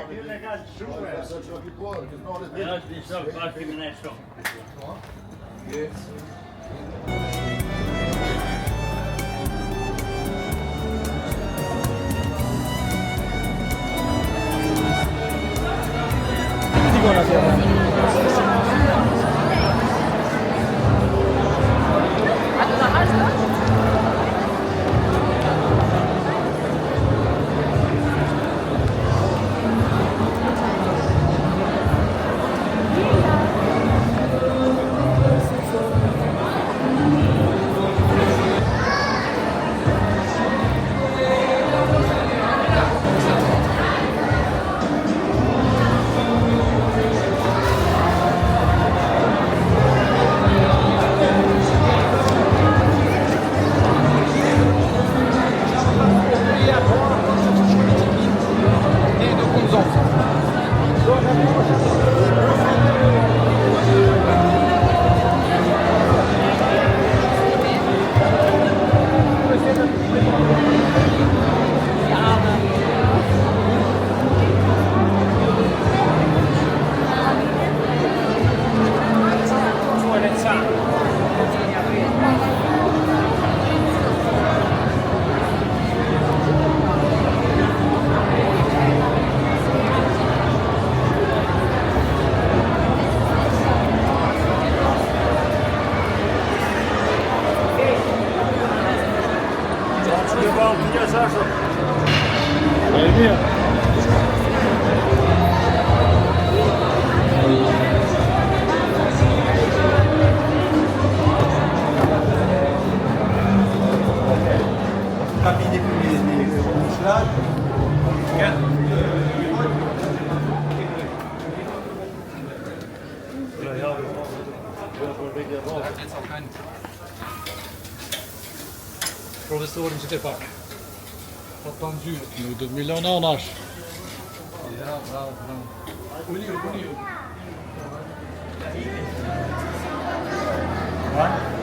Ja, die is ook vast in mijn zo. Professoren zit er pak. Wat dan duur? Nu de miljoen ananas. Ja, bravo. Opnieuw. Wat?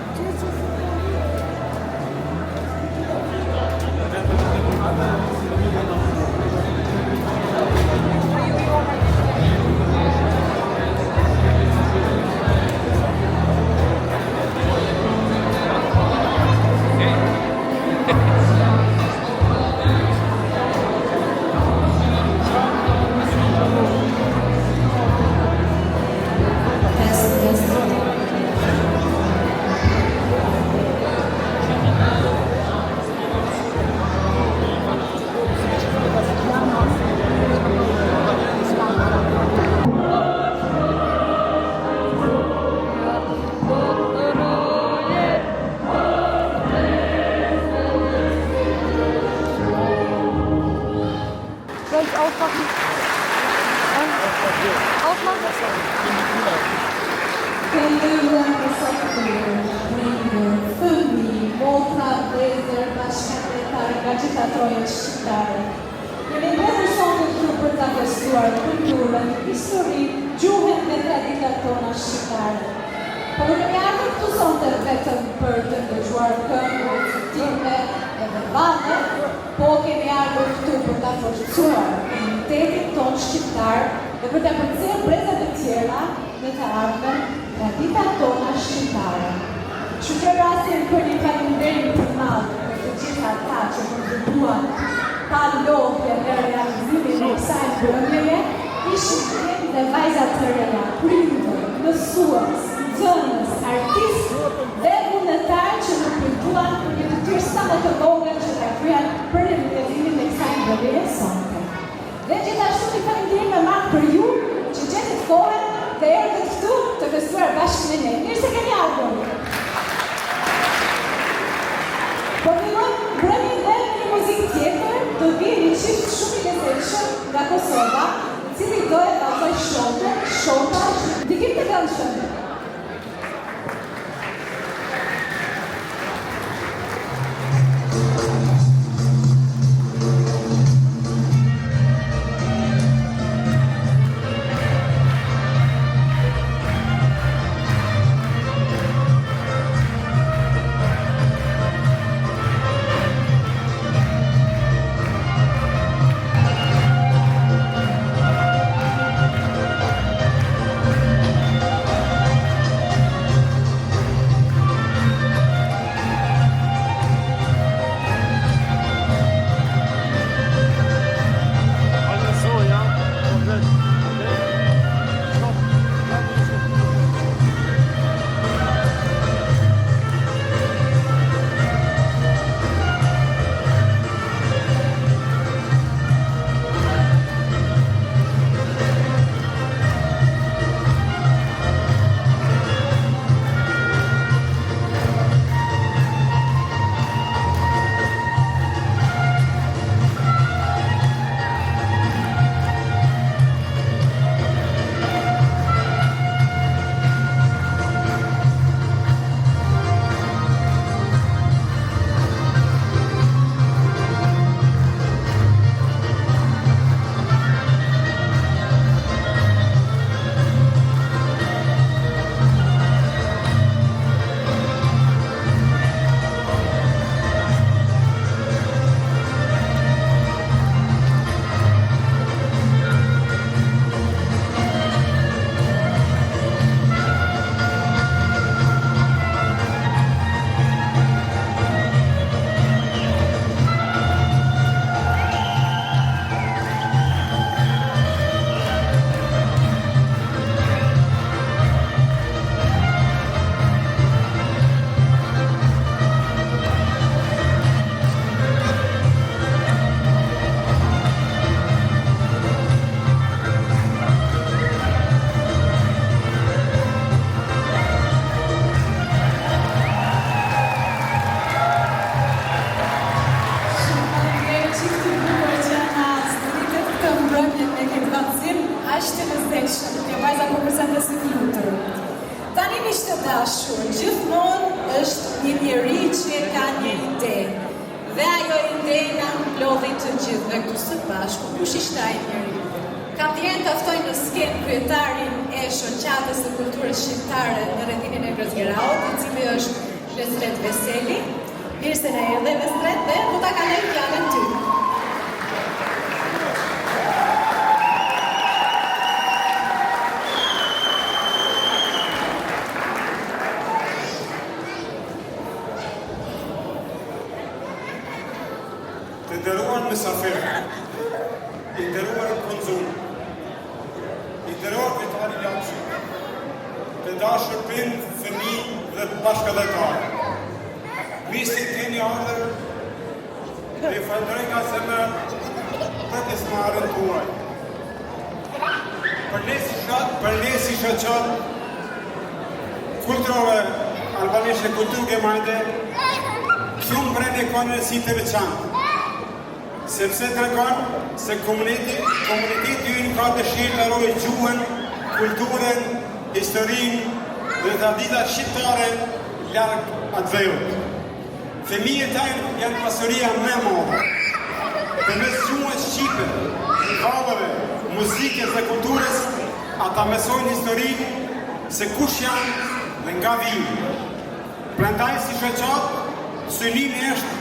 miq të dashur, gjithmonë është një njeri që ka një ide. Dhe ajo ide na mblodhi të gjithëve këtu së bashku. Kush ishte ai njeri? Kam dhënë të ftoj në skenë kryetarin e shoqatës së kulturës shqiptare në rrethin e Grozgeraut, i cili është Mesret Veseli. Mirë se na erdhe Mesret dhe do ta kaloj fjalën ty. Të nderuar mysafirë, i nderuar konzum, i nderuar vetari lagshëm, të dashur prindë, fëmijë dhe bashkëdhetarë. Miqtë të keni ardhur dhe falenderoj nga zemër për pjesëmarrjen tuaj. Për ne si shoqat kulturore albanishe Kulturgemeinde, shumë brende ka një rëndësi të veçantë. Sepse të regon se komuniteti ynë ka dëshirë të rojë gjuhën, kulturën, historinë dhe traditat shqiptare larg atë vejut. Fëmijët tajnë janë pasuria më e madhe. Përmes gjuhës shqipe, kavave, muzikës dhe kulturës, ata mësojnë historinë se kush janë dhe nga vijnë. Prandaj si shoqat, synimi është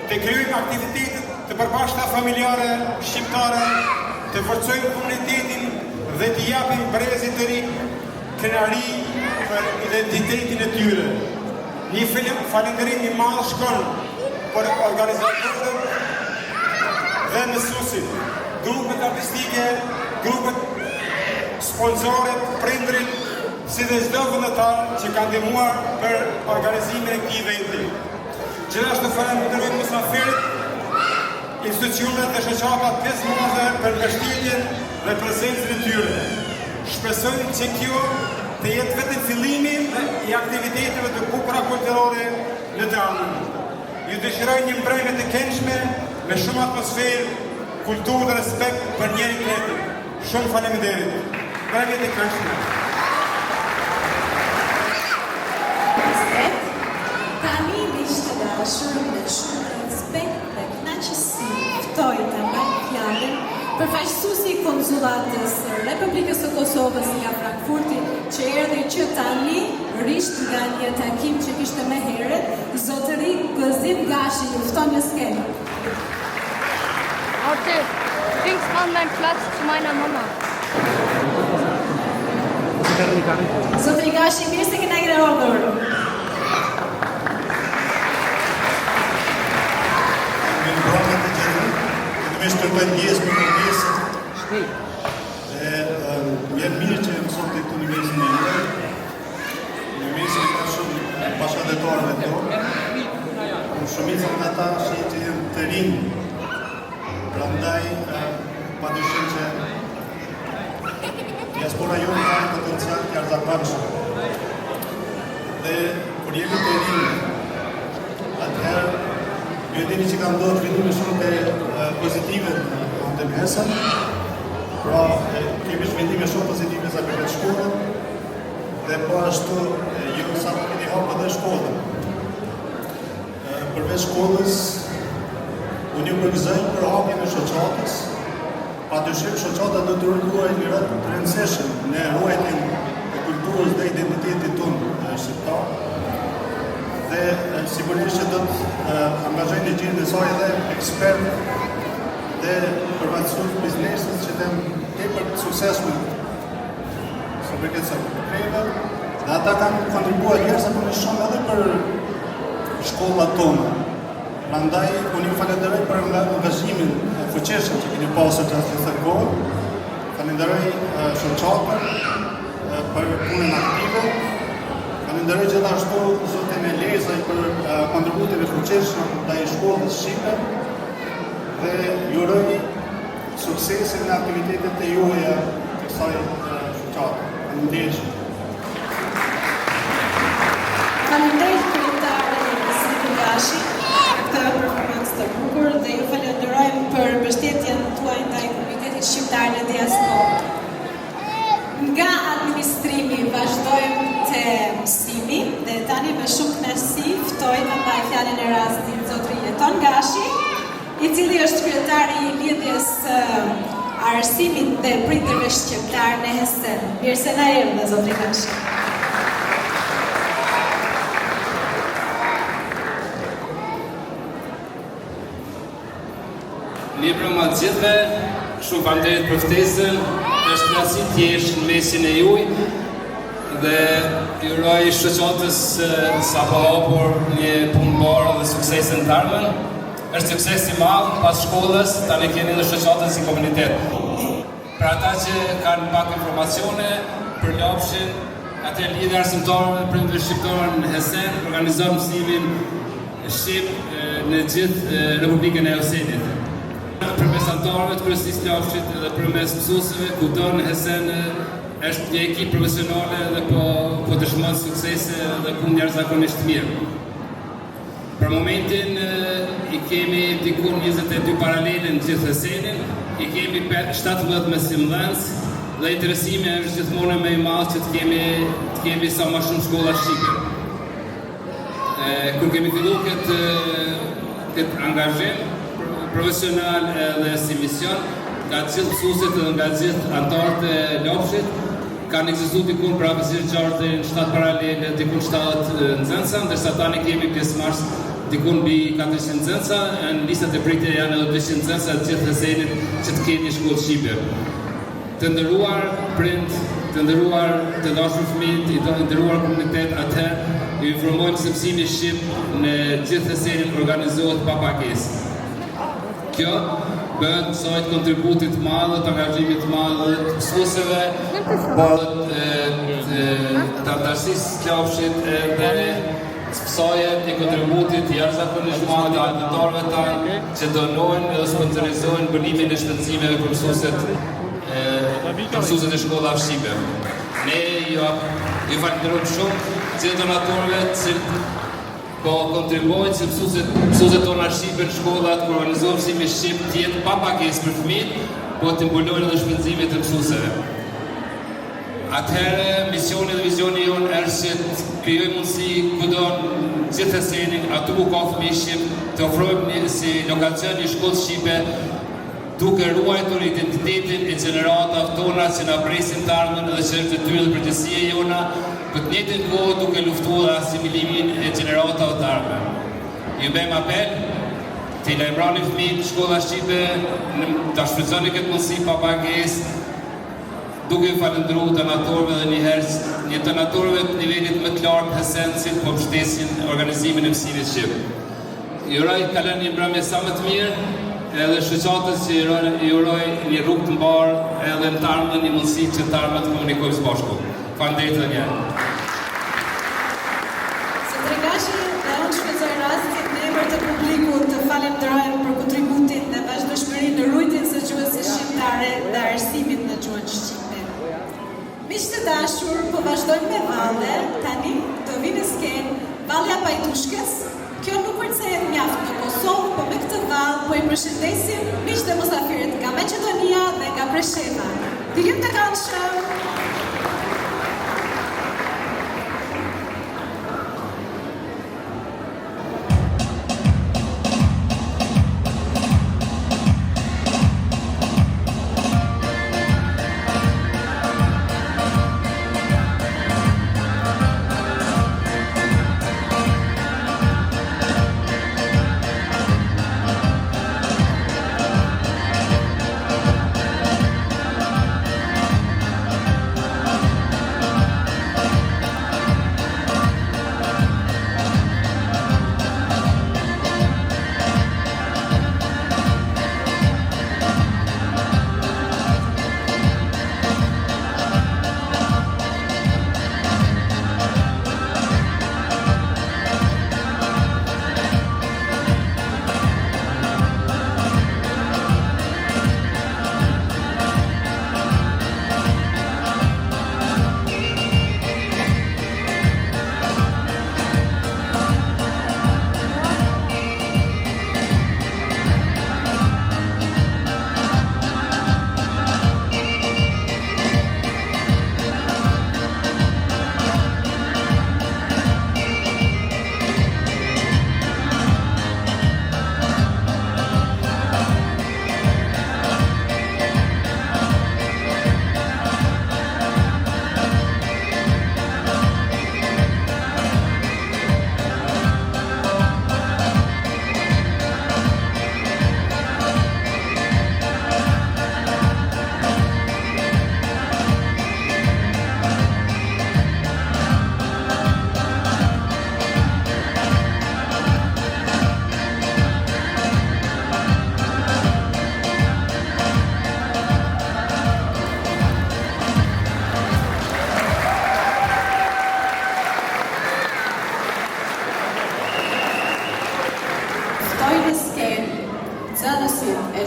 të krijojmë aktivitetet të përbashkëta familjare, shqiptare, të forcojmë komunitetin dhe të japim brezit të ri, krenari për identitetin e tyre. Një falënderim i madh shkon për organizatorët dhe mësuesit, grupet artistike, grupet sponsorët, prindrit, si dhe çdo vullnetar që ka ndihmuar për organizimin e këtij eventi. Gjithashtu falenderoj mysafirët, institucionet dhe shoqatat pjesëmarrëse për mbështetjen dhe prezencën e tyre. Shpresojmë që kjo të jetë vetëm fillimi i aktiviteteve të bukura kulturore në të ardhmen. Ju dëshiroj një mbrëmje të këndshme me shumë atmosferë, kulturë dhe respekt për njëri tjetrin. Shumë faleminderit. Mbrëmje të këndshme. Tani miq të dashur, me shumë respekt dhe kënaqësi ftoj të mbaj fjalën përfaqësuesi i konsullatës Republikës së Kosovës nga Frankfurti, që erdhi që tani risht nga një takim që kishte më herët, zotëri Gëzim Gashi ju fton në skenë. Warte, links an meinen Platz zu meiner Mama. Zotëri Gashi, mirë se kena ardhur. Me shpërtojnë pjesë për pjesë dhe vjen mirë që mësot të këtu në mesin e ime. Në mesin e ka shumë bashkëdhetarëve tonë. Shumica nga ata që jenë të rinj. Prandaj padyshim që diaspora jonë ka një potencial të jashtëzakonshëm. Dhe kur jemi të rinj, atëherë ju e dini që ka ndodhur fillime shumë të pozitive në ndërmesën, pra kemi zhvillime shumë pozitive sa për shkollën, dhe po ashtu ju sa keni hapur edhe shkollën. Përveç shkollës, unë ju përgëzoj për hapjen e shoqatës. Padyshim shoqata do të ruajë një rol të rëndësishëm në ruajtjen e kulturës dhe identitetit tonë shqiptar. Dhe sigurisht që do të angazhojnë në gjithë dhe saj edhe ekspert dhe përvaqësues biznesit që të tepër suksesshëm së për këtë sektor. Dhe ata kanë kontribuar jashtëzakonisht edhe për shkollat tona. Prandaj unë ju falenderoj për angazhimin e fuqishëm që keni pasur gjatë kësaj kohë. Falenderoj shoqatën për punën aktive. Falenderoj gjithashtu zotin Elezaj për kontributin e fuqishëm ndaj shkollës shqipe dhe ju uroj suksesin në aktivitetet e juaja të kësaj shoqate. Faleminderit. Faleminderit kryetarët e Gëzimit Gashi për këtë performancë të bukur dhe ju falenderojmë për mbështetjen tuaj ndaj komunitetit shqiptar në diasporë. Nga administrimi vazhdojmë te mësimi dhe tani me shumë kënaqësi ftoj të mbaj fjalën e rastit zotrin Jeton Gashi, i cili është kryetari i lidhjes arsimit dhe prindërve shqiptar në Hesen. Mirë se na erdhe zotri Gashi. Mirë ma gjithve, shumë faleminderit për ftesën, është kënaqësi të jesh në mesin e juaj dhe ju uroj shoqatës sapo hapur një punë bërë dhe suksese në të ardhmen. Është sukses i madh pas shkollës, tani keni edhe shoqatën si komunitet. Për ata që kanë pak informacione për lapshin, atë lidhja arsimtare me prindërit shqiptar në Hesen organizon mësimin shqip në gjithë Republikën e Hesenit. Përmes anëtarëve të kryesisë të lapshit dhe përmes mësuesve, kudo në Hesen është një ekip profesionale dhe po dëshmon suksese dhe punë jashtëzakonisht mirë. Për momentin i kemi diku 22 paralele në gjithë Hesenin, i kemi 17 mësimdhënës dhe interesimi është gjithmonë më i madh që të kemi sa më shumë shkolla shqipe. Kur kemi filluar këtë angazhim profesional dhe si mision, nga gjithë mësuesit dhe nga gjithë anëtarët e lapshit, kanë ekzistuar dikun praktikisht 7 paralele, dikun 70 nxënësa, ndërsa tani kemi pjesëmarrës dikun mbi 400 nxënësa, në listat e pritje janë edhe 200 nxënësa të gjithë Hesenit që të kenë një shkollë shqipe. Të nderuar prind, të nderuar të dashur fëmijë, të nderuar komunitet, atëherë ju informojmë se mësimi shqip në gjithë Hesenin organizohet pa pagesë. Kjo bëhet sojt kontributit madhe, të angazhimit madhe të mësuesve, të antarësisë të lapshit dhe sojt një kontributit jashtëzakonisht madhe të anëtarëve tanë që donojnë dhe sponsorizojnë bënimin e shpenzimeve për mësuesit e shkollave shqipe. Ne ju falenderojmë shumë gjithë donatorëve që po kontribuojnë që mësuesit tona shqipe në shkollat kur organizohen mësimi shqip të jetë pa pagesë për fëmijët, po të mbulojnë edhe shpenzimet e mësuesve. Atëherë, misioni dhe vizioni jonë është që të krijojmë mundësi kudo në gjithë Hesenin, aty ku ka fëmijë shqip, të ofrojmë si lokacion një shkollë shqipe, duke ruajtur identitetin e gjeneratave tona që na presin të ardhmen dhe që është detyrë dhe përgjegjësia jona, për të njëjtën kohë duke luftuar asimilimin e gjeneratave të ardhmen. Ju bëjmë apel të i lajmëroni fëmijët në shkolla shqipe, ta shfrytëzoni këtë mundësi pa pagesë, duke ju falendëruar donatorëve dhe një donatorëve të nivelit më të lartë Hesenit po mbështesin organizimin e mësimit shqip. Ju uroj të kaloni një mbrëmje sa më të mirë, edhe shoqatës që i uroj një rrugë të mbarë edhe në të ardhmen një mundësi që të ardhmen të komunikojmë së bashku. Faleminderit edhe një herë. Zotri Gashi, dhe unë shpëtoj rastin në emër të publikut të falenderojmë për kontributin dhe vazhdimshmërinë në rujtjen së gjuhës shqiptare dhe arsimit në gjuhën shqipe. Miq të dashur, po vazhdojmë me valle, tani do vinë në skenë Vallja Pajtushkës. Kjo nuk përcejhet mjaft në Kosovë, po me këtë vallë po i përshëndesim miq dhe mosafirët nga Maqedonia dhe nga Presheva. Dilim të këndshëm.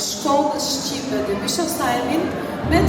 shkollës shqipe të Bishofsajmin me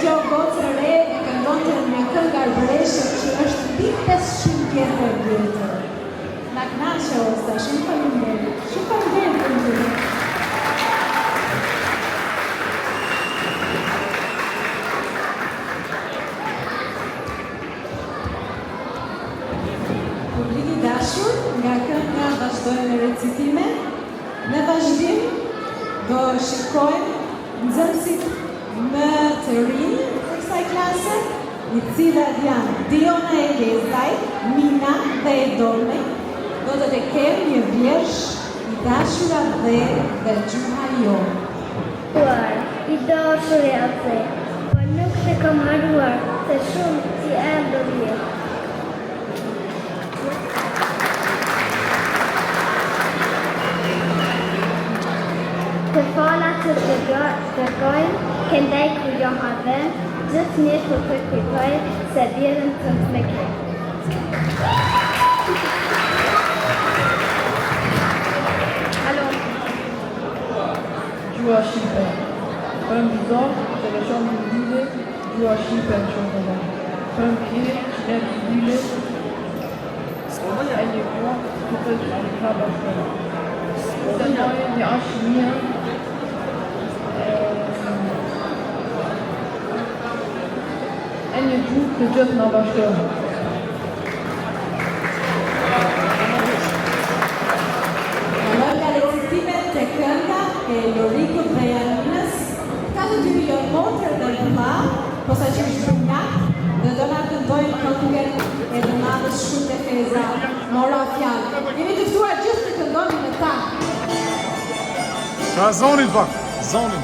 Kjo gocë re e këndonte një këngë arbëreshe që është mbi 500 vjetër. Na kënaqë Osta, shumë faleminderit. Shumë faleminderit për ndërmjet. Publik i dashur, nga kënga vazhdojmë me recitime. Në vazhdim do shikojmë nxënësit më të rinj të kësaj klase, i cilat janë Diona e Lezaj, Mina dhe Edolme, do të kemë një vjersh i dashura dhe gjuha jonë. I dashur e atë, po nuk të kam haruar, se shumë ti e do vjetë. Të falat të tërgojnë, këndaj ku jo havën, gjithë një të kërkujtojnë, se bjerën të me kërë. Alo. Gjua Shqipe. Për në bizor, të lëshon në dile, gjua Shqipe në shumë të dhe. Për në kje, që në të dile, e një gjua, të të të të bashkërë. Të nëjë një ashtë një, e një gjurë të gjithë në bashkërë. Në nga recitimet të kënga e Lorikut dhe Janinës, ka të dy jo motër dhe dëma, posa që është brunjak, dhe do nga këndojnë këngën e dëmadës Shkurt e Feza, Mora Fjallë. Jemi të ftuar gjithë të këndojnë me ta. Ka zonin pak, zonin.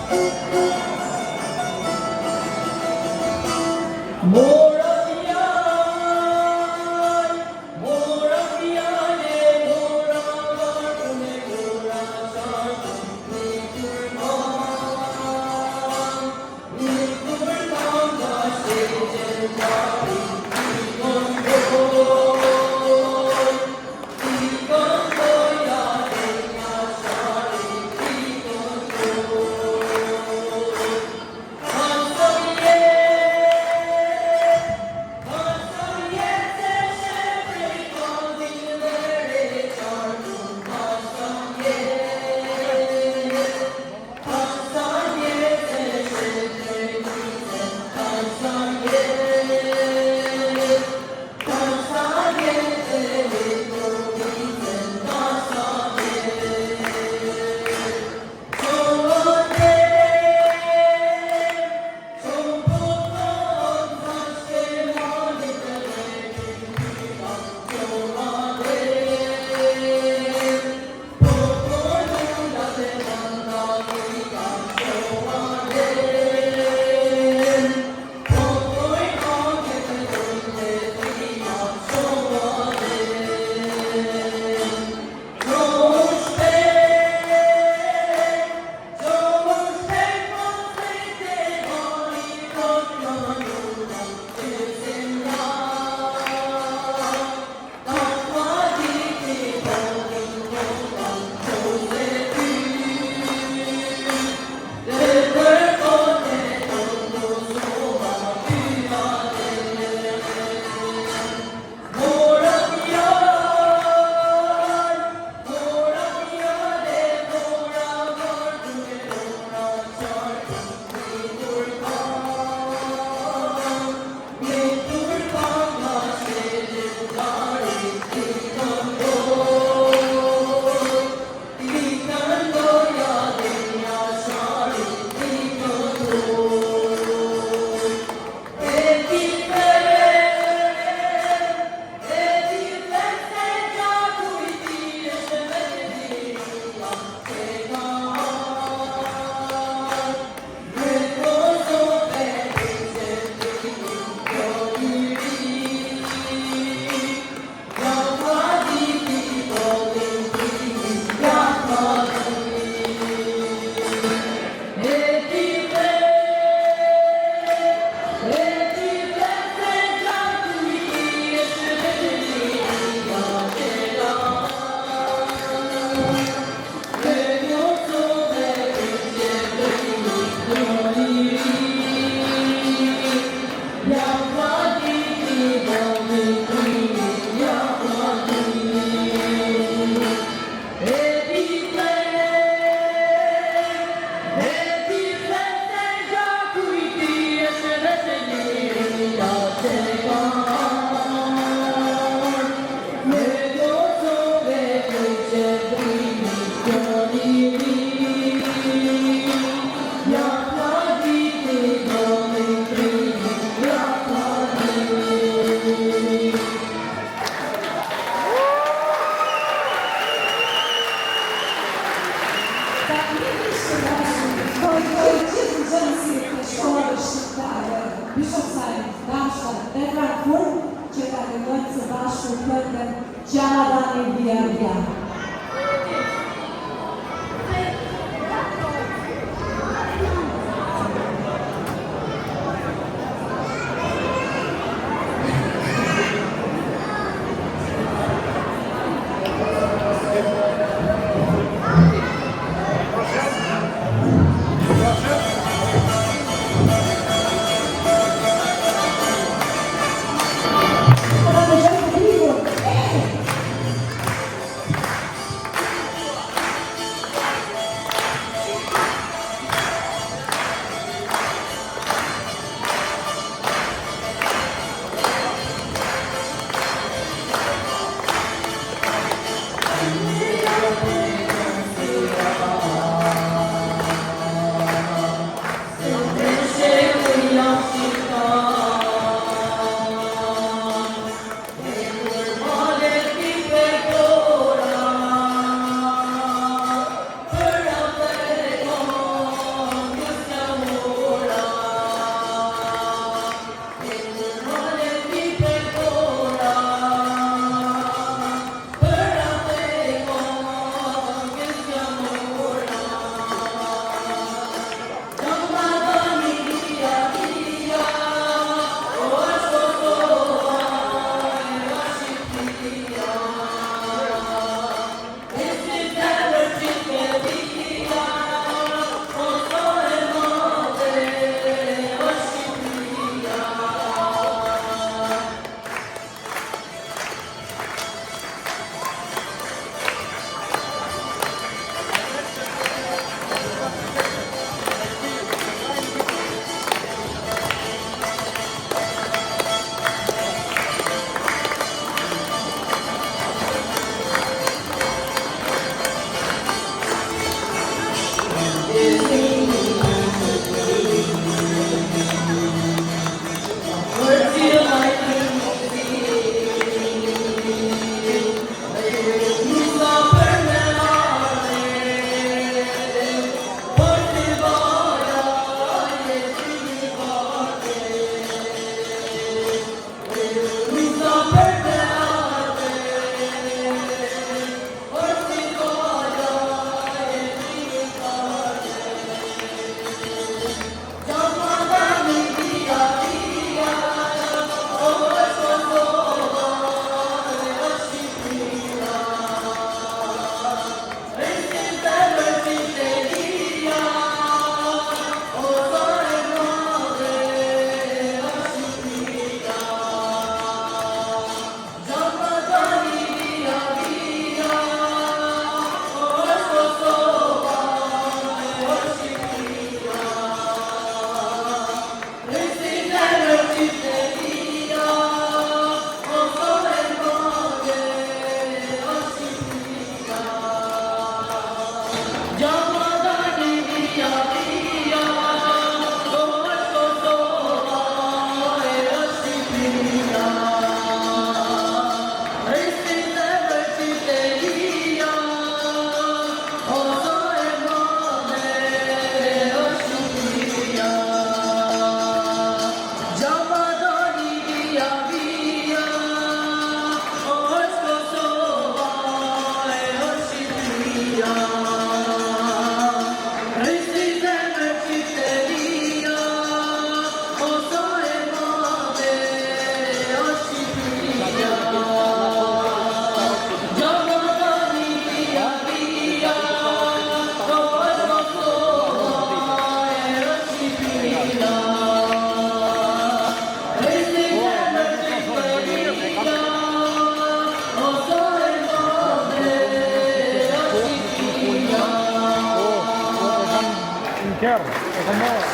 Kërë, e ka marrë,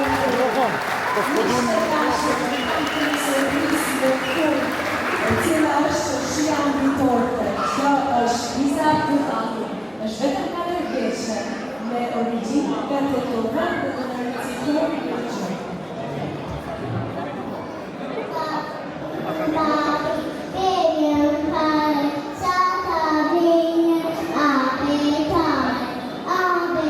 mikrofon, po s'podun e cila është shia ambitorte. Kjo është Liza Butaki. Është vetëm 4 vjeçë me origjinë nga Tetova dhe do të recituar një gjë. Ave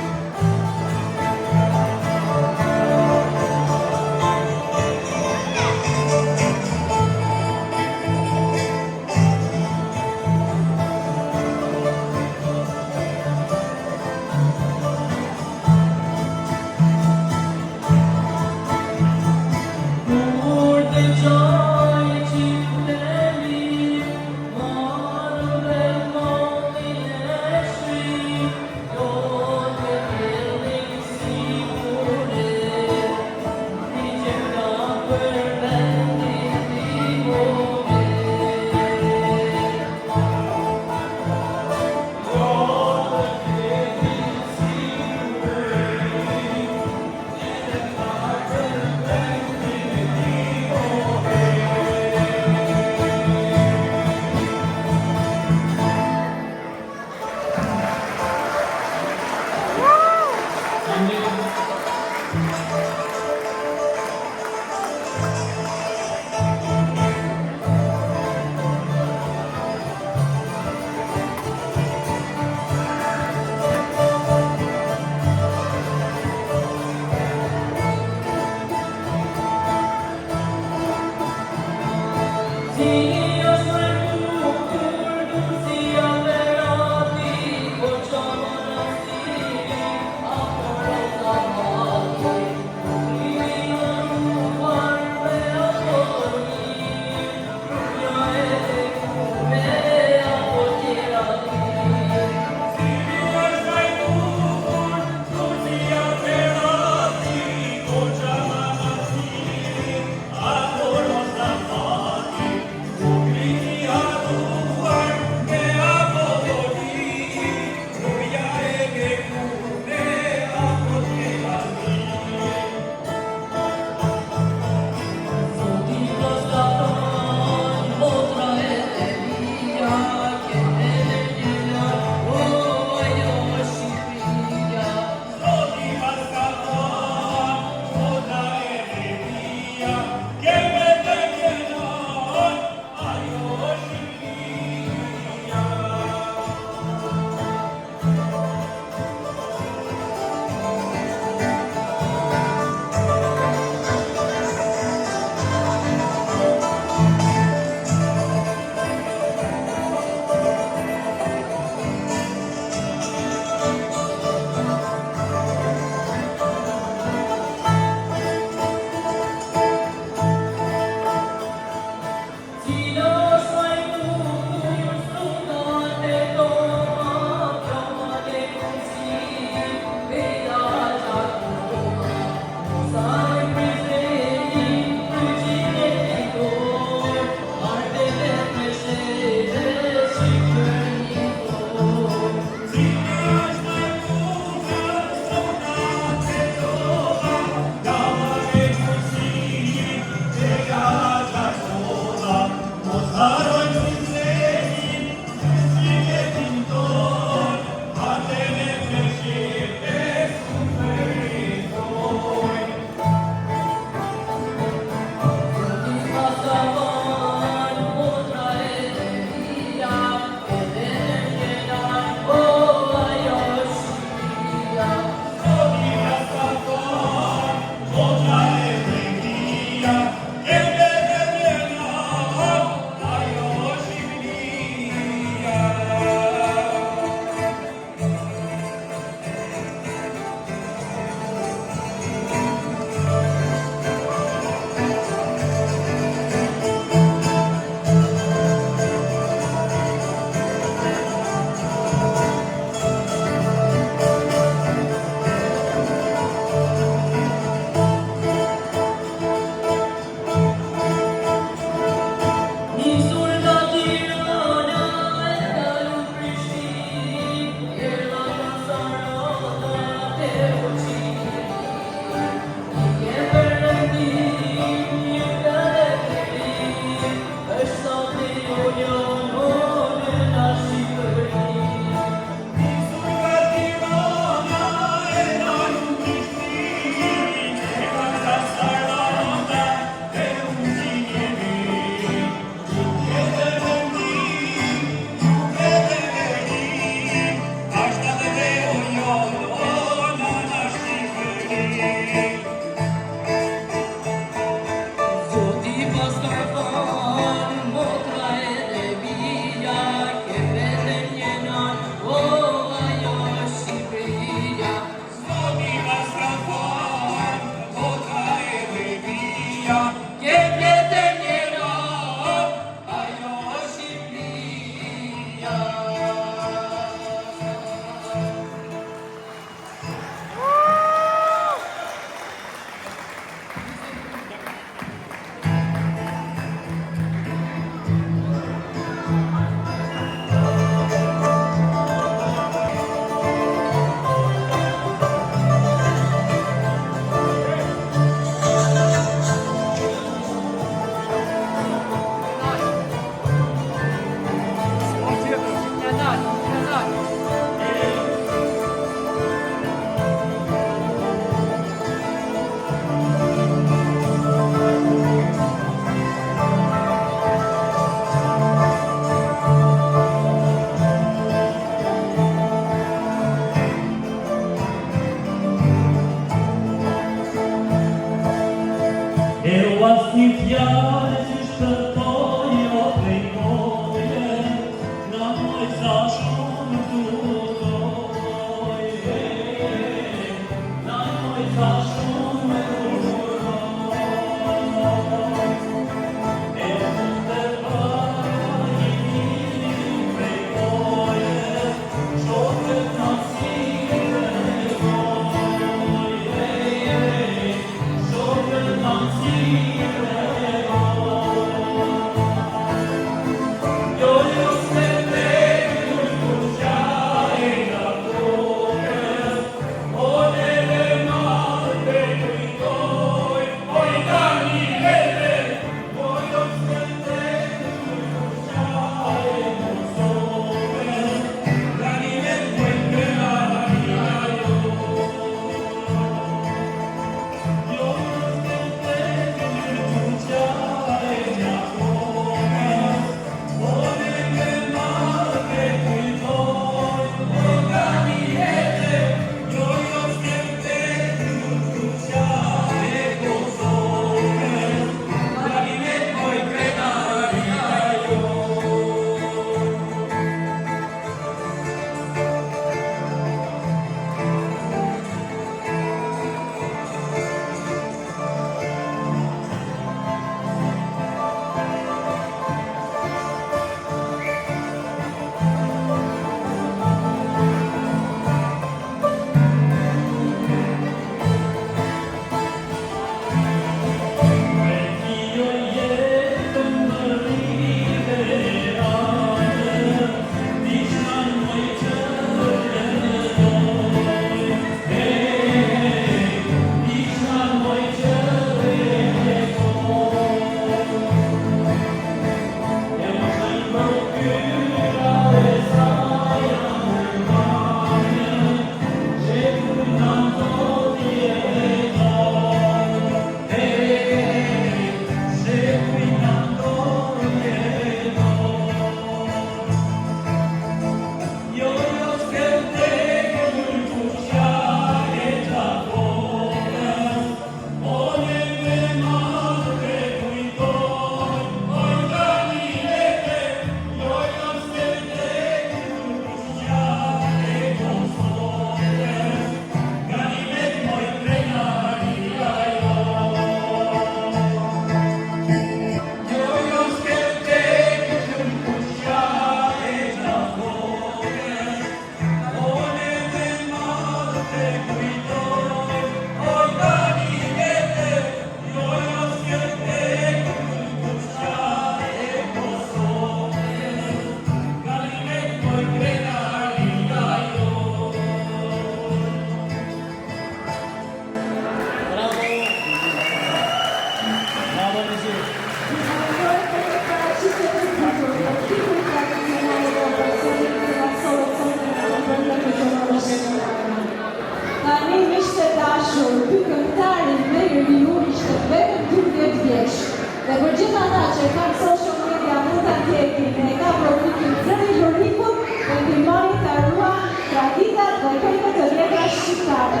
Dhe për gjitha ata që kanë social media mund të ndjekin e ka profitin Zëri Lurikut dhe ndihmoni të ruan traditat dhe këngët të vjetra shqiptare.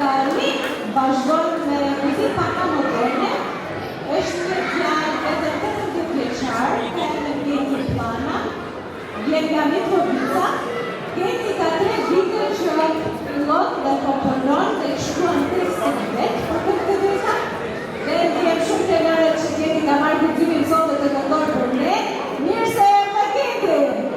Tani vazhdojmë me muzikë pak moderne. Është një fjalë vetëm 18 vjeçar, ka emrin Geti Plana, vjen nga Mitrovica. Geti ka 3 vite që fillon dhe komponon dhe shkruan tekstin e vet për këtë veta. Dhe ndjem shumë të nërët që Geti ka marrë kuptimin sotë të këndon për ne. Mirë se erdhe Geti!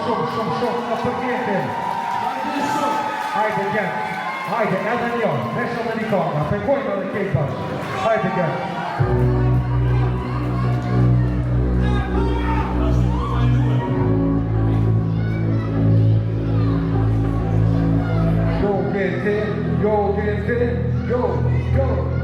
shumë në përgjetin. Hajde gjenë. Hajde, edhe një, vesho dhe një kanga, pengojnë edhe kejtash. Hajde gjenë. Go, get it, go, go.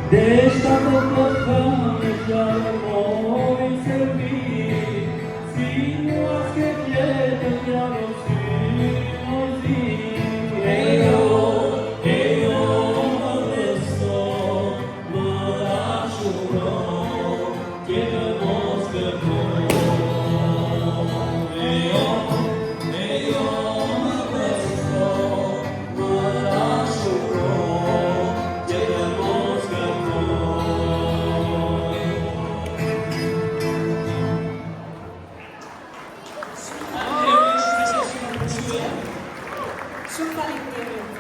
Desta popolação já morre servir, se nós que queremos já não temos Shumë faleminderit.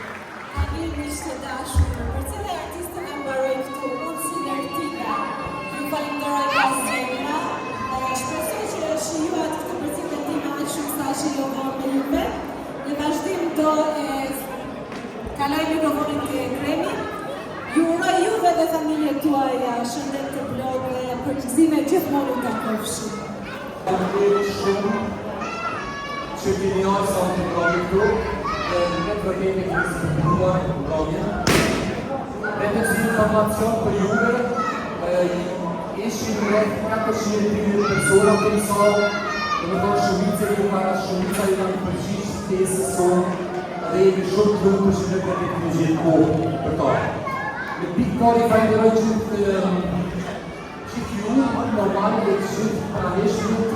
Tani miq të dashur, për cilë artistën e mbaroj këtu, unë si Lertina. Ju falenderoj nga zemra. Shpresoj që shijuat këtë përcjellje time aq shumë sa shijova me juve. Në vazhdim do kaloj mikrofonin te Kremi. Ju uroj juve dhe familjet tuaja shëndet të plot dhe përgjegjësime gjithmonë nga kofshi. Faleminderit shumë që keni ardhur sa të kemi këtu. Ne përkemi të diskutuar programin. Ne të si informacion për juve, ishim rreth 400 persona të mësor, dhe më thonë shumica ju kanë përgjigjë tesës sonë, dhe jemi shumë të lumtur që ne kemi të gjithë kohë për ta. Në pikë parë falenderoj që ju normale dhe të gjithë praneshmit,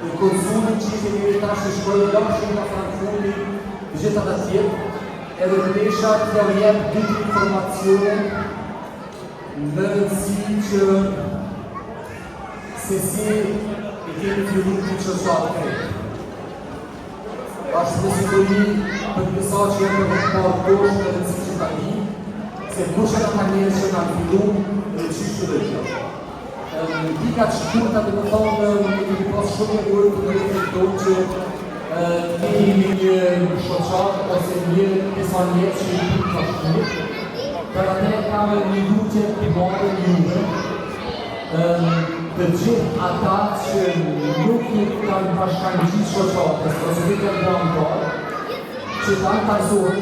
në konsumin që kemi tash në shkollë lëmë shumë nga Frankfurti, gjitha të tjetë, edhe të desha të jep dy informacione në rëndësi që se si i kemi fillu të qësat të krejtë. Ashtë në siguri për të pisa që jetë në parë doshë në rëndësi që ta një, se kushe në manjerë që kanë fillu dhe qishtë të kjo. Në pika që kurta të më thonë, në kemi pas shumë e ujë të në reflektonë që kemi një shoqat ose një pisa njetë që i të shtu, për atë kamë një lutje të madhe juve, të gjithë ata që nuk i kanë bashkan gjithë shoqatës, ose të kanë brandarë, që të antarëzohet,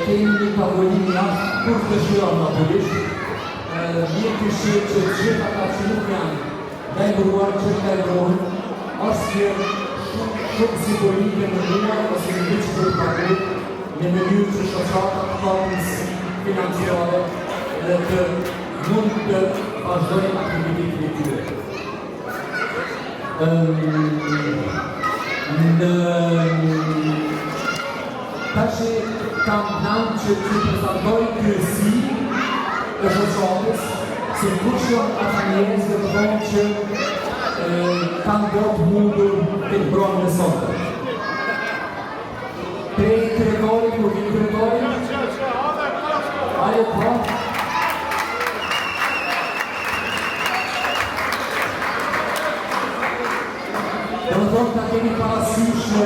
kemi një tavolin jashtë kur të shiron napolisht, një këshirë që gjithë ata që nuk janë vendruar që të vendrohen, është shumë simbolike në mua, ose në një që të pagut, në mënyrë që shoqata të si financiare dhe të mund të vazhdojnë aktivitetin e tyre. Tash kam plan që të prezantoj kryesi e shoqatës, se kushon ata njerëz dhe të thonë që kanë gjatë mundur të mbronë në sotë. Prej kretarit, kur vinë kretarit, ajo pa. Dhe më thonë ka kemi parasysh në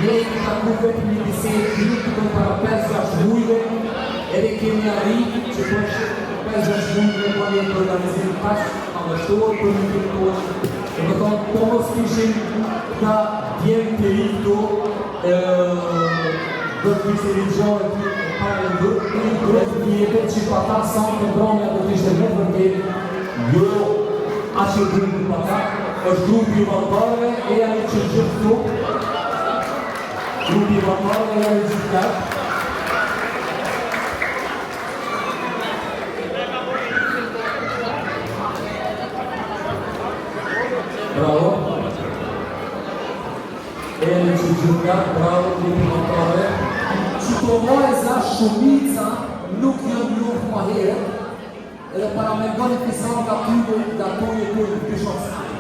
ne i taku vetëm një bisedë të të para 5-6 mujve, edhe kemi arritë që përshë 5-6 mujve pa një organizim tash, amështuar për një kretorit. Dhe më thonë, po mos kishin ka djemë të rikëtu dhe të kështë rinjojë të pare në grupë njëtët që pa ta sanë të bromja dhe të ishte me vërtet, jo ashe grupë pa ta, është grupi i valtarëve e janë që gjithë këtu, grupi i valtarëve e janë gjithë këtë. Bravo. Ele që gjithë bravo të një valtarëve, që të vajza shumica nuk janë njërë ma herë, edhe para me gënë pisa nga tyre nga toje kërë në Bishopstaj.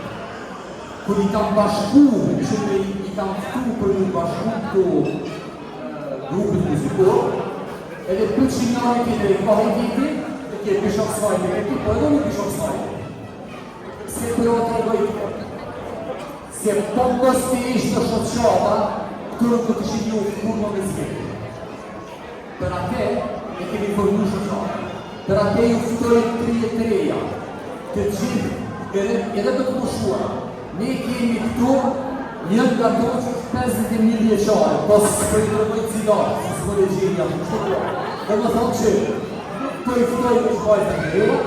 Kër i kam bashku, që i kam ftu për një bashku të grupit muzikor, edhe për që njërë këtë e pare viti, e kje Bishopstaj të këtu, po edhe në Bishopstaj. Se për o të regojtë, se po mos të ishte shoqata, këtërën të këshin një kurma me zgjeti. Për atë e kemi formu shoqata. Për atë ju fitoj 33-ja, të gjithë, edhe të pushuara. Ne kemi këtu njën nga to që 50.000 vjeqare, pas për i nërmojt cidarë, si s'po legjenja, dhe më thonë që po i ftoj në shkojtë të rrëva,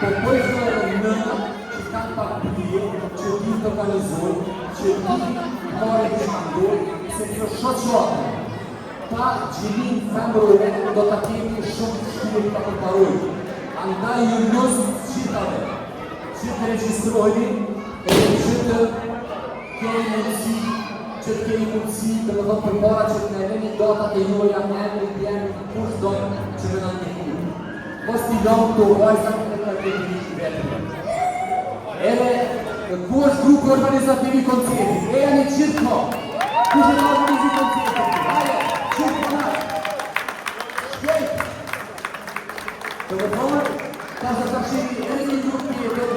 po i ftoj edhe nëna që kanë pak përgjë, që ti të organizojnë, që ti pare të shkandoj, se kjo shoqate. Ta gjinin femërore do të kemi shumë shkurit të përparojnë. Andaj ju nësë qitave, që të registrojni, edhe që të kemi mundësi, që të kemi mundësi, dhe më thonë përpara që të neveni datat e juaja emri, bjemi, kush dojnë që me në një. Mos t'i lomë të vajzat e të kemi vetëm. Edhe, ku është grupë organizativi koncerti? Eja një qirë ko. Kush e në organizi koncerti? Hajde, qirë ko nashë. Shkejt. Të vërdojnë, ta zë të shqeni edhe një grupë tjetër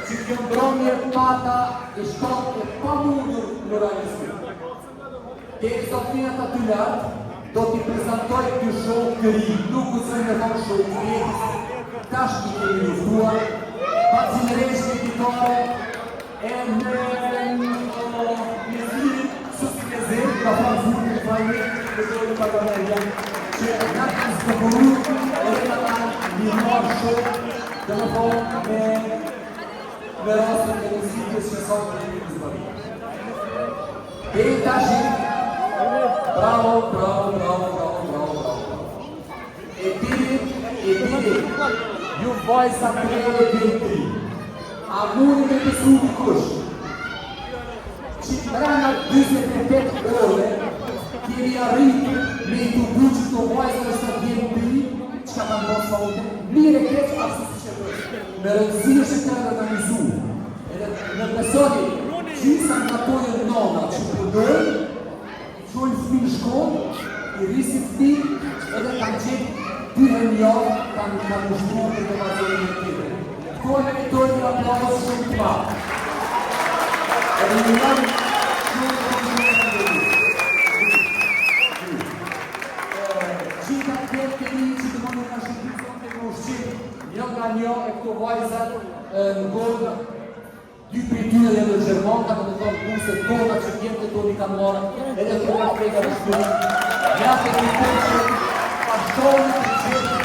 që kjo mbromje pata e shkot e pa mundur në realizmi. Te e Sofinat aty lartë, do t'i prezentoj kjo show këri, nuk u të me thonë show këri, tash i kemi luftuar, pacineresh me gitare, e në mjezirit, sus mjezir, ka fanë zhurë në fajnë, dhe dojnë pagamerja, që nga të zgëpuru, e të ta një marë show, dhe më thonë me rastën e muzikës që sonë të një zbëri. E i tashi, bravo. E diri, ju vajza krejë e diri. A mundi me pësu një kush, që mrena 28 ore, kemi arritë me i të buqë të vajza në së djenë diri, që ka kanë bërë sote, mire keq asus që bërë. Me rëndësirë që të organizu. Edhe në besoni, qisa nga tojë nona që përdojnë, qojnë fmi në shkollë, i risit fmi, edhe kanë qenë 2 herë kanë mështruar për të vazhdojnë në tjere. Këto e meritojnë një aplauz shumë të madh. Edhe një janë shumë të gjitha të kërë të një që të mëndë nga shërbicon të në ushqim, një nga një e këto vajzat në godë, 2 për tyre dhe në Gjermon, ka të thonë kurse tona që kjemë të toni kanë marë, edhe të nga frega në shkëri. Ja të të që pashtonë të qëtë,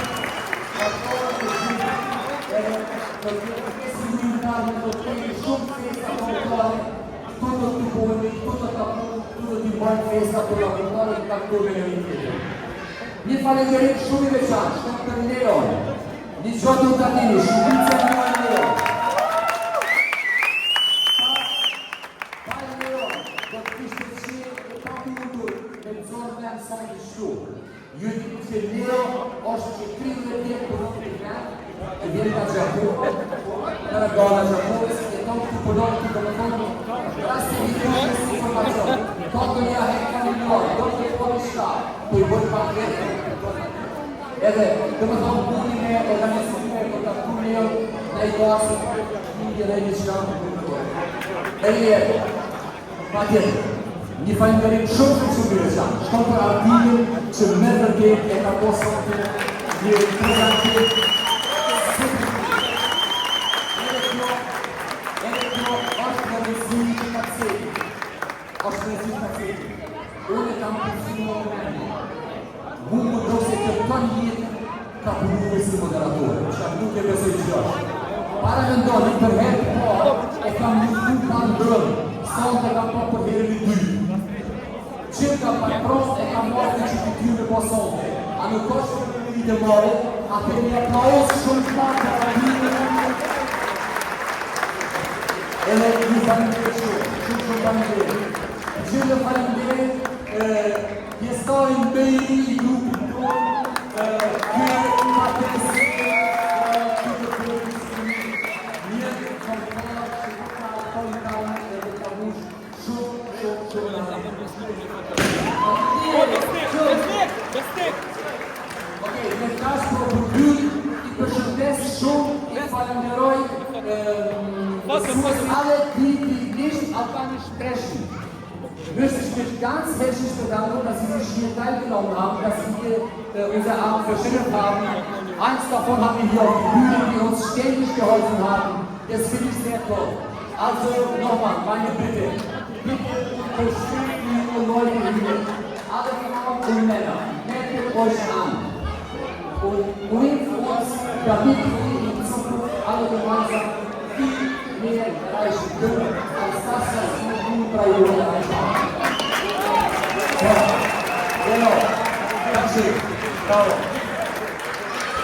edhe të si një nërë në të kejë shumë festa populare, të të të bojnë, të të kapun, të të bojnë festa populare të kakturve në një tjetë. Një falenderit shumë i veçanë, shumë të Leon, një gjotë të tatini, shumica një Leon. Jëti që Leo është që 30 vjetë për në të gjatë, e vjetë nga Gjapo, në gana Gjaponës, e tonë të përdonë të të më tonë, rasti i të në informacion, tonë të një hekta një njërë, do të të një shtarë, për i bërë pak vjetë. Edhe, të më tonë buni me organizime për të të Leo, në i basë, një dhe një shtarë për të të. E jetë, pa tjetë. Një falenderim shumë të shumë të qanë, shkon për artimin që me vërget e ka posën të një prezentit. Edhe kjo është në rëzimi të kaceti. është në rëzimi të kaceti. Unë e kam përfinë më përmeni. Mu më do se të ton jetë ka përnu e si moderatorë, që nuk e besoj që është. Para me ndoni për herë parë e kam një ka ndërë, sonë të kam po për herë një dy. Circa patron e ka marrë në që të tyre posonte. A nuk është për në një marrë, a për një aplauz shumë të marrë të radinë. Edhe një falenderit shumë falenderit. Gjithë falenderit, pjestojnë bëjri i grupin tonë, kërë patesi, këtë përësimi, njëtë komparë që ka tojnë tanë edhe të mush shumë në radinë. Okej, në tash për përbyr, i përshëndes shumë, i falenderoj edhe kritisht Albanisch Treshi. Möchte ich mich ganz herzlich bedanken, dass Sie sich hier teilgenommen haben, dass Sie hier unser Abend verschönert haben. Eins davon haben wir hier auf die Bühne, die uns ständig geholfen haben. Das finde ich sehr toll. Also nochmal, meine Bitte. Bitte unterstützt die Leute hier. Alle Frauen und Männer, meldet euch an. influenz capitoli in zukunft alle gemeinsam viel mehr erreichen können, als das, was wir nun 3 Jahre erreicht haben. Ja, genau. Dankeschön. Ciao.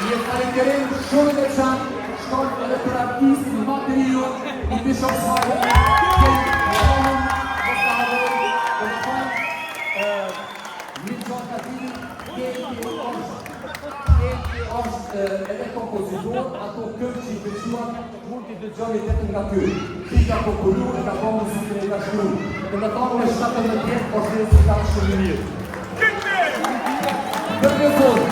Wir verlieren schon den Chance, stolz alle Therapien, die Material, die Bischofshalle, den Raum, das Arbeit und von Mitjordatini, edhe kompozitor, ato këngë që i veçuan mund t'i dëgjoni vetëm nga ty. Ti ka populluar e ka bërë muzikën e ka shkruar. Këndëtarëve 17 vjet po shtesë ka shumë i mirë. Për një fond.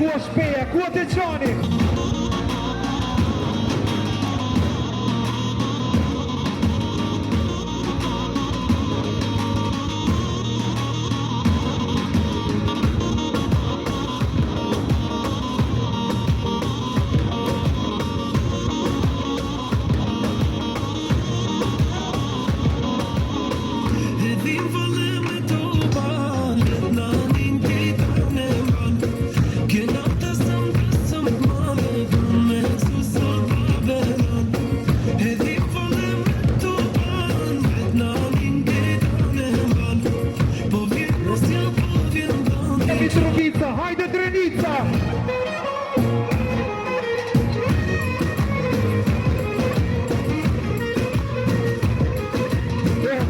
Ku shpeja, ku të qani? Hajde Drenica!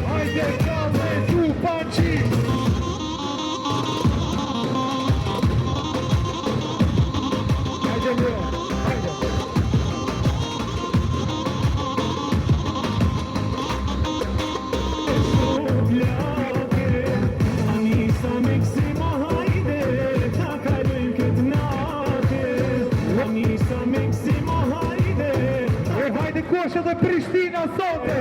Hajde Kale, tu Panči! Hajde Miro, hajde! Kosha dhe Prishtina sote!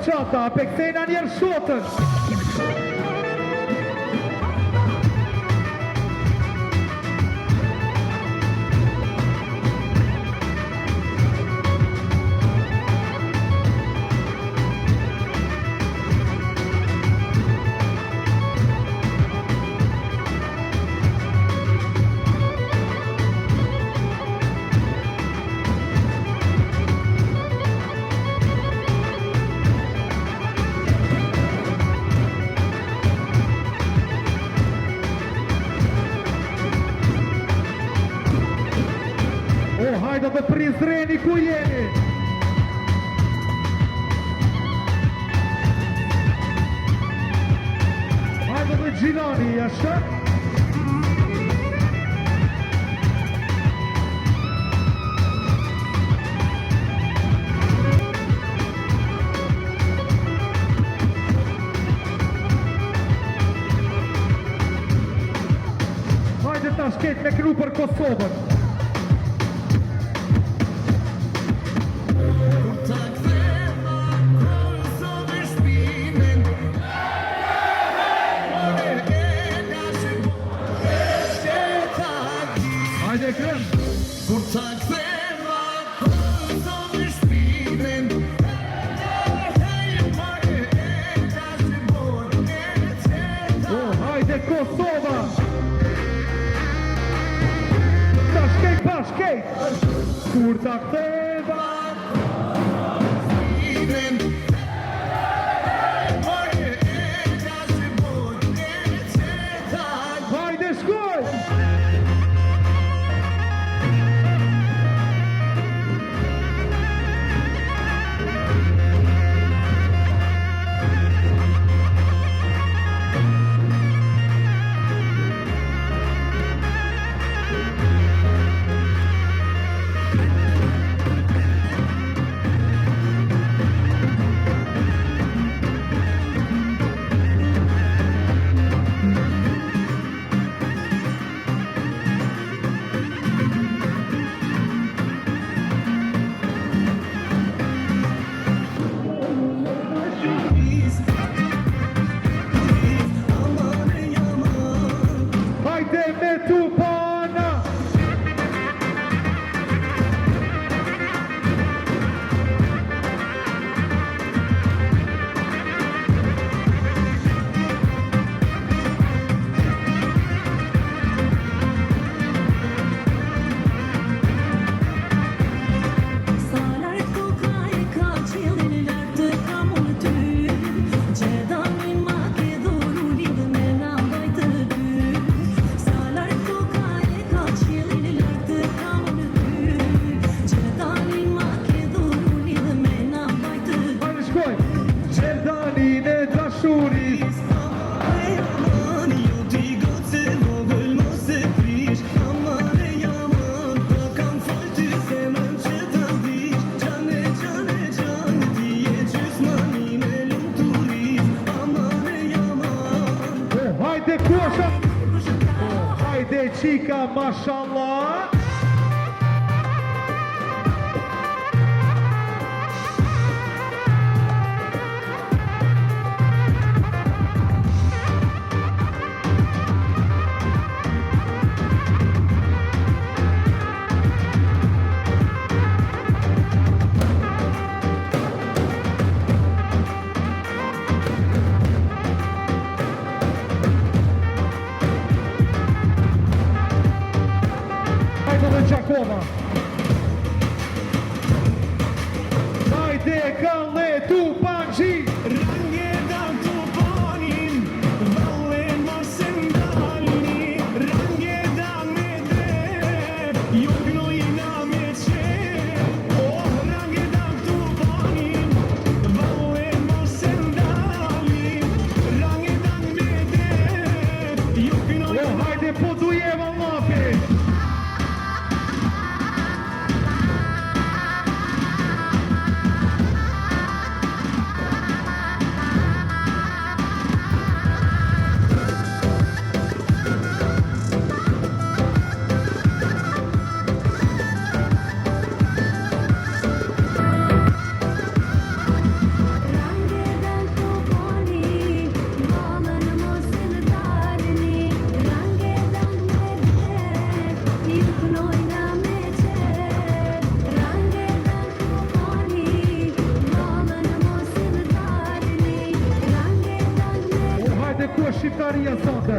Qata, pe kthejna njerë shotën. Hajde dhe Prizreni ku jeni? Hajde dhe Gjilani, jashtë? Hajde ta shket me kru për Kosovën. kur ta ktheva hajde shkoj! Hajde qika, mashallah. Gjakova. Hajde kalle tu panxhi. Range dal tu panin, valle mosen dalni. Range dal me drep, jogno na me qep. Oh, range dal tu panin, valle mosen dalni. Range dal me drep, jogno na me qep. Hajde po dujeva lapi. Shqiptaria sonte.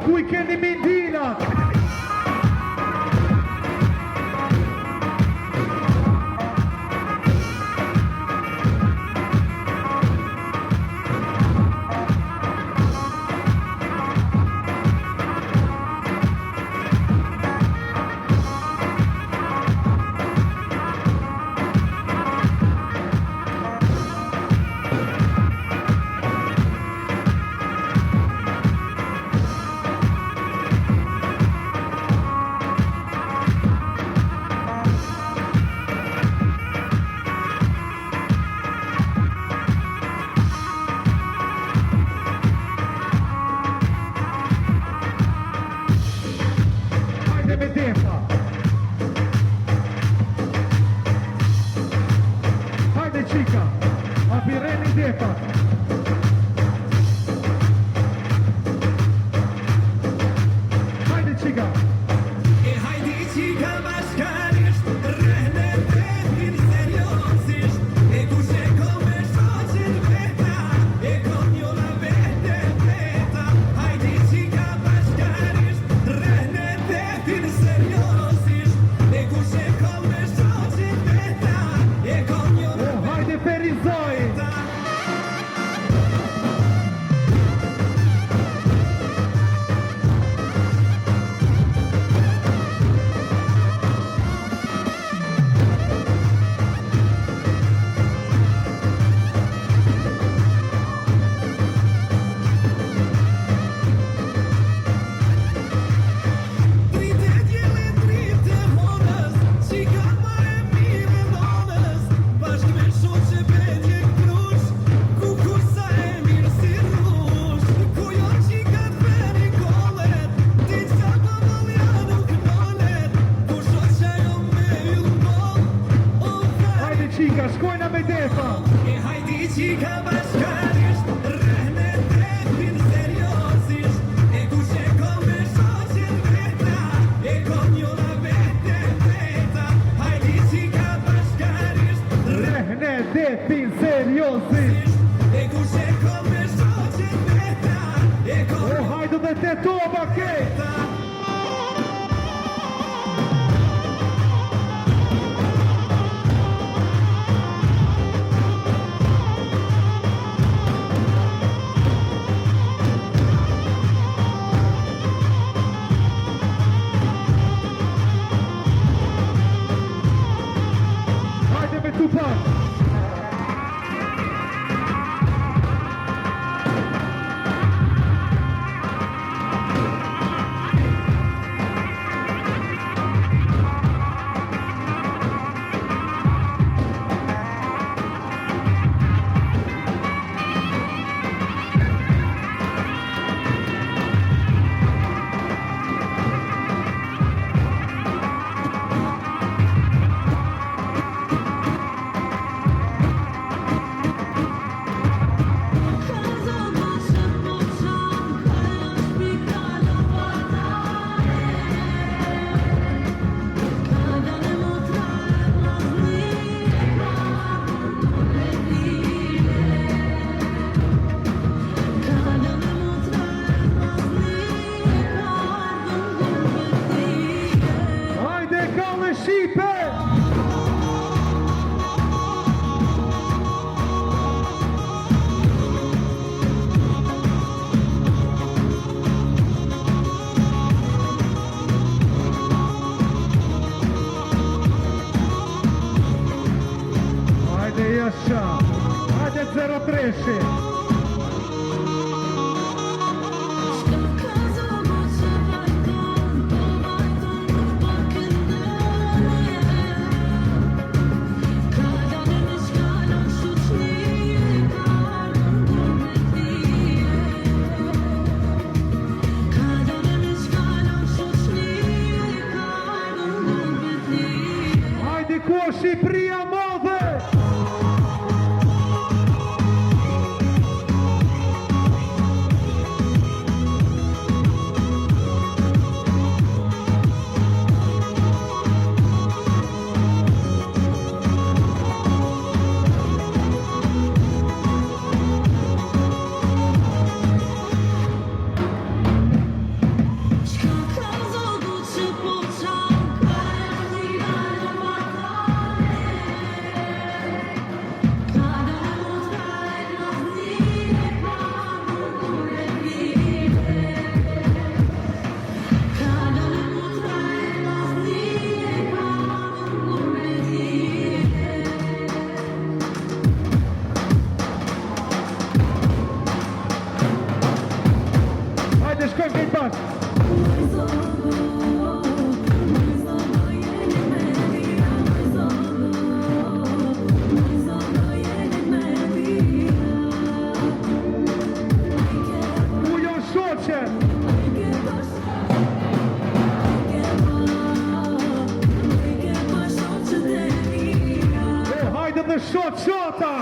Ku I keni mindinat? qika, a pireni defa. Hajde qika. E hajde qika bashkarisht, rrëhne vetin seriosisht, e kush e ko me shoqen veta, e ko njona vete veta. Hajde qika bashkarisht, rrëhne vetin seriosisht, e kush e ko me shoqen veta, e ko njona vete. Hajde Ferizoj. Drite djeli, drite honës, qika ma e mire nonës, bashk me shoqe bedje krush, ku kursa e mirë si rrush, ku jo qikat veri kollet, ti qa pëmëllja nuk nolet, ku shoqe jo me yllë bol, o Hajde qika, shkojna me defa. e hajdi qika bashkarisht, rrëhne vetin seriosisht, e kush e ko me shoqen veta, e ko njona vete veta. Hajdi qika bashkarisht, Rehne detin seriosi. e kush e ko me shoqen veta, e ko O hajde dhe te toba ke. Hajde me Tupac. Hajde kalle Shqipe. Hajde Jasha. Hajde 03. Hajde ku Shqipëria modhe. Shota!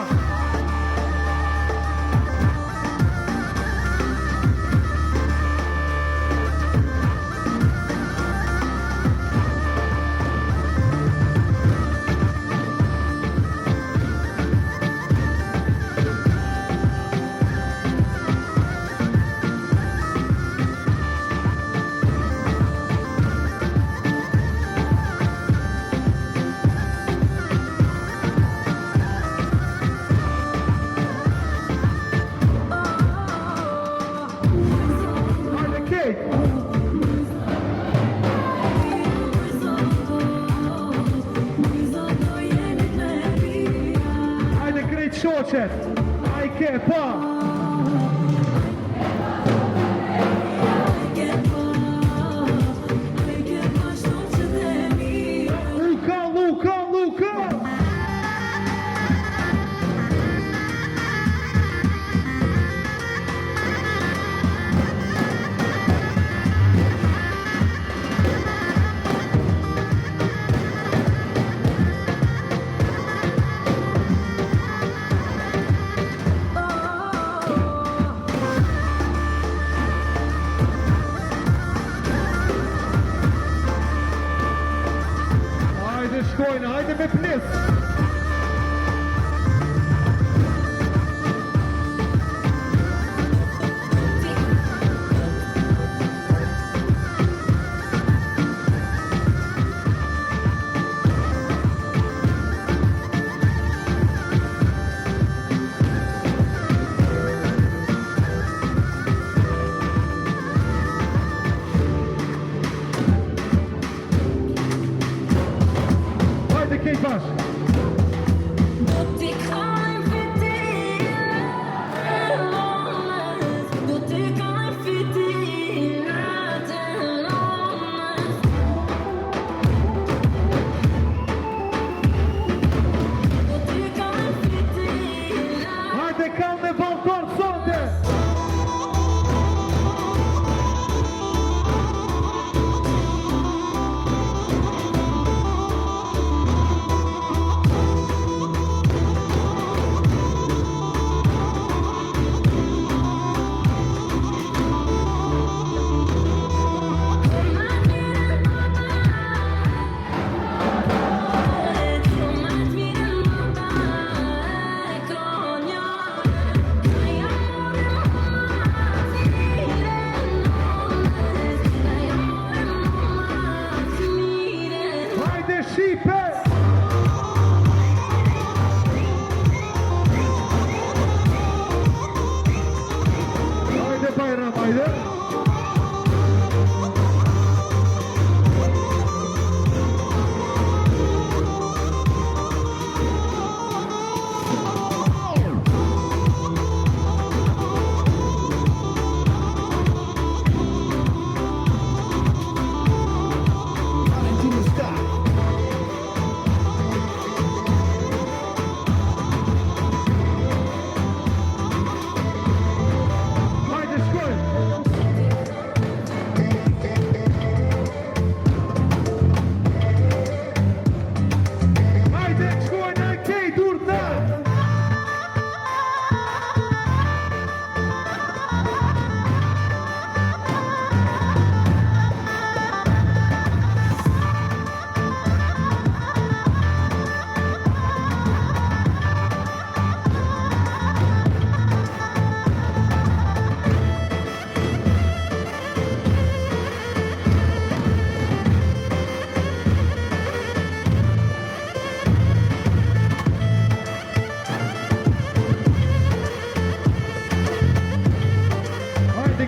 Shoqet, ai ke pa. Luka. Hajde me pnis. Kijk pas. Hajde carnaval Korsonte.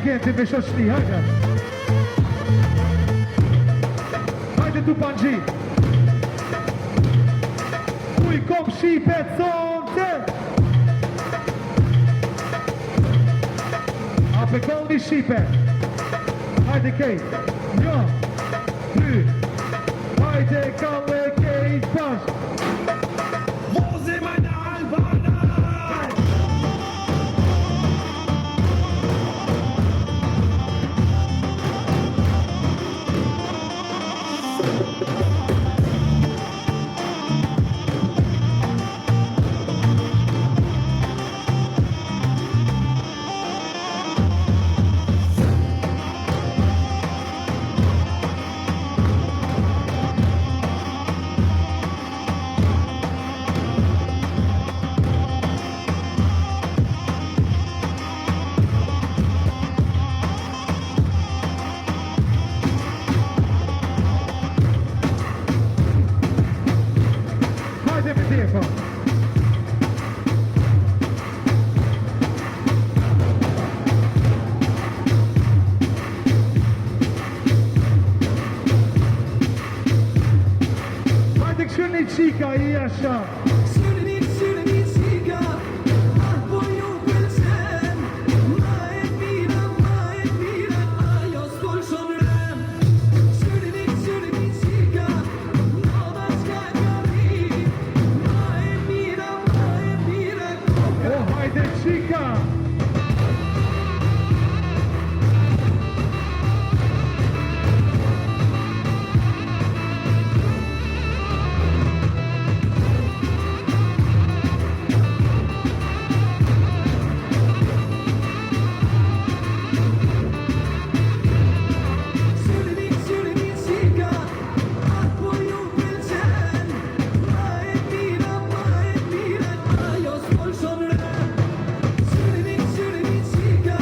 Gente, me shoshti, hajde. Hajde tu Panxhi. Uj, kom shipet sonte. Ape kolni shipe. Hajde kej. 1, 2. Hajde kalle kej pas. Jasha. Syrni qika, po ju pëlqen. Ma e mira, ajo s'kon shon rem. Syrni qika, nova qka ka rrit. Ma e mira, O hajde qika. Syrni qika, po ju pëlqen. Ma e mira, ajo s'kon shon rem. Syrni qika,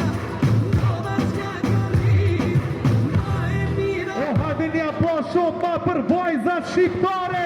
nova qka ka rrit. Ma e mira. O hajde një aplauz shumë ma për vajzat shqiptare.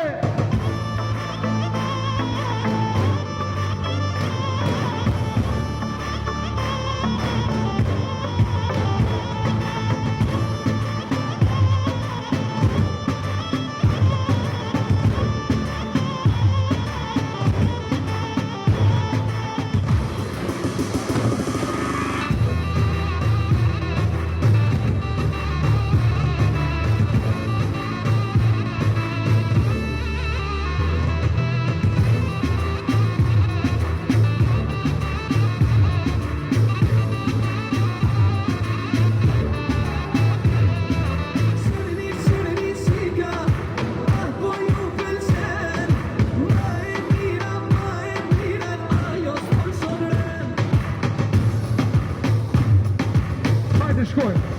Syrni qika, po ju pëlqen. Ma e mira, ajo s'kon shon rem. Hajde shkojmë.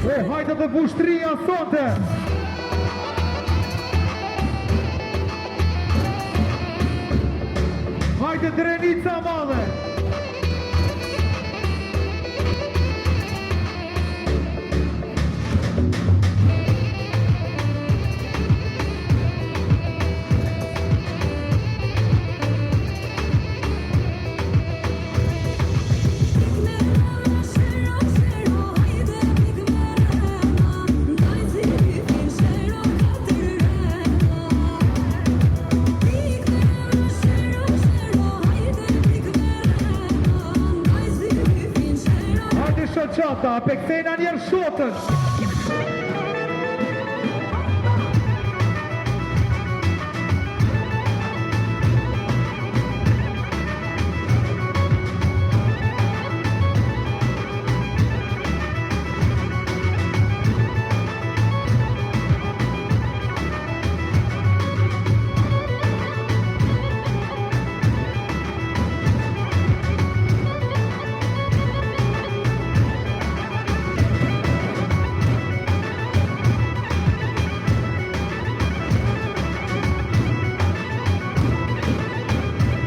O hajde dhe vushtria sonte. Hajde drenica madhe. Hajde shoqata, pe kthejna njerë shotën.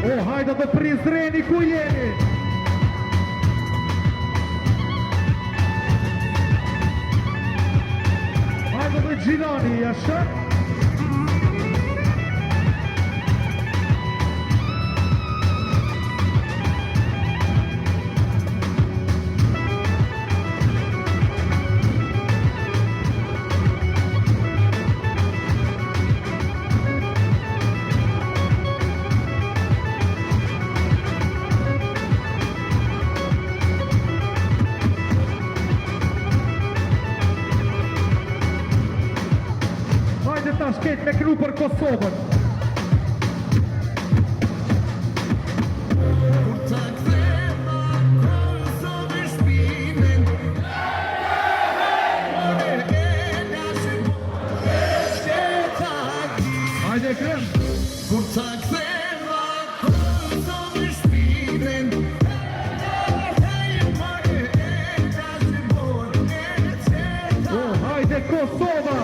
O hajde dhe Prizreni ku jeni. Hajde dhe Gjilani, jasha. Hajde ta shket me kru për Kosovën. Hajde krem. Kur ta ktheva Kosovë shpirtin. O hajde Kosova.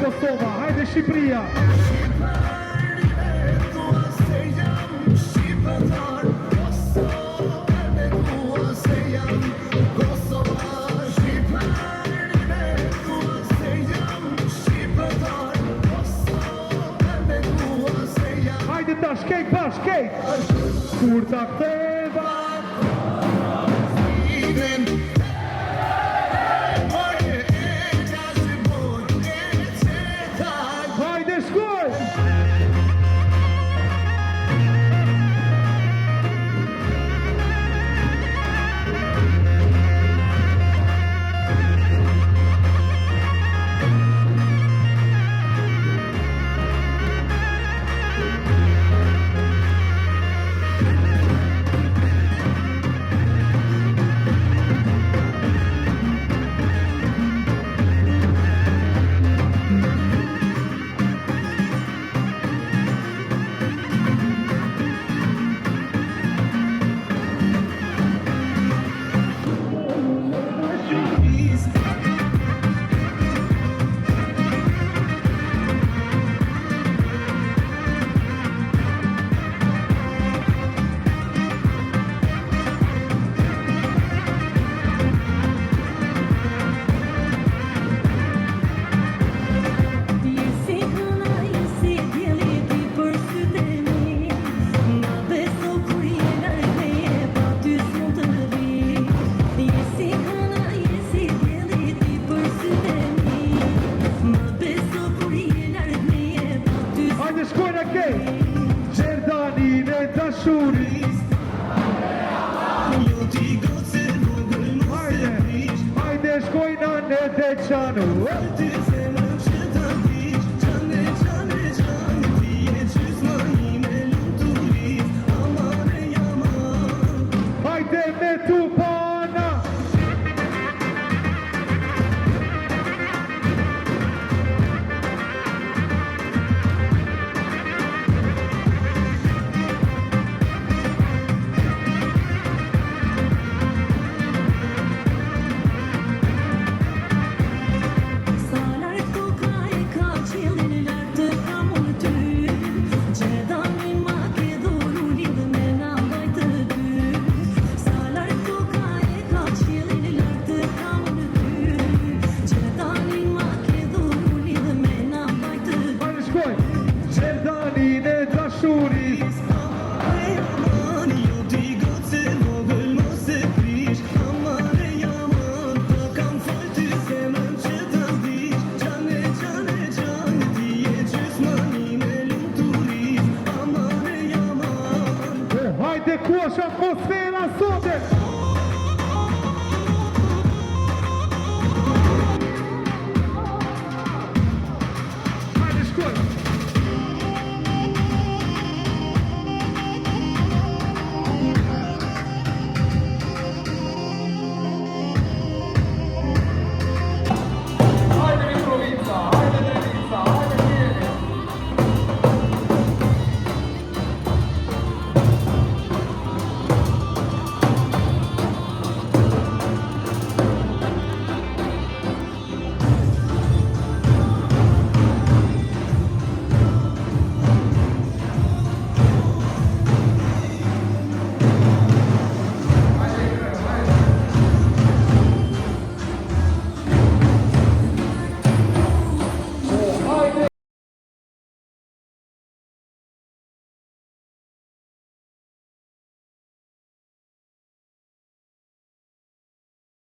Kosova, hajde Shqipëria. Hajde ta shkejt pa shkejt. Kur ta ktheva hajde shkoj. Hajde shkojna në Deçanu.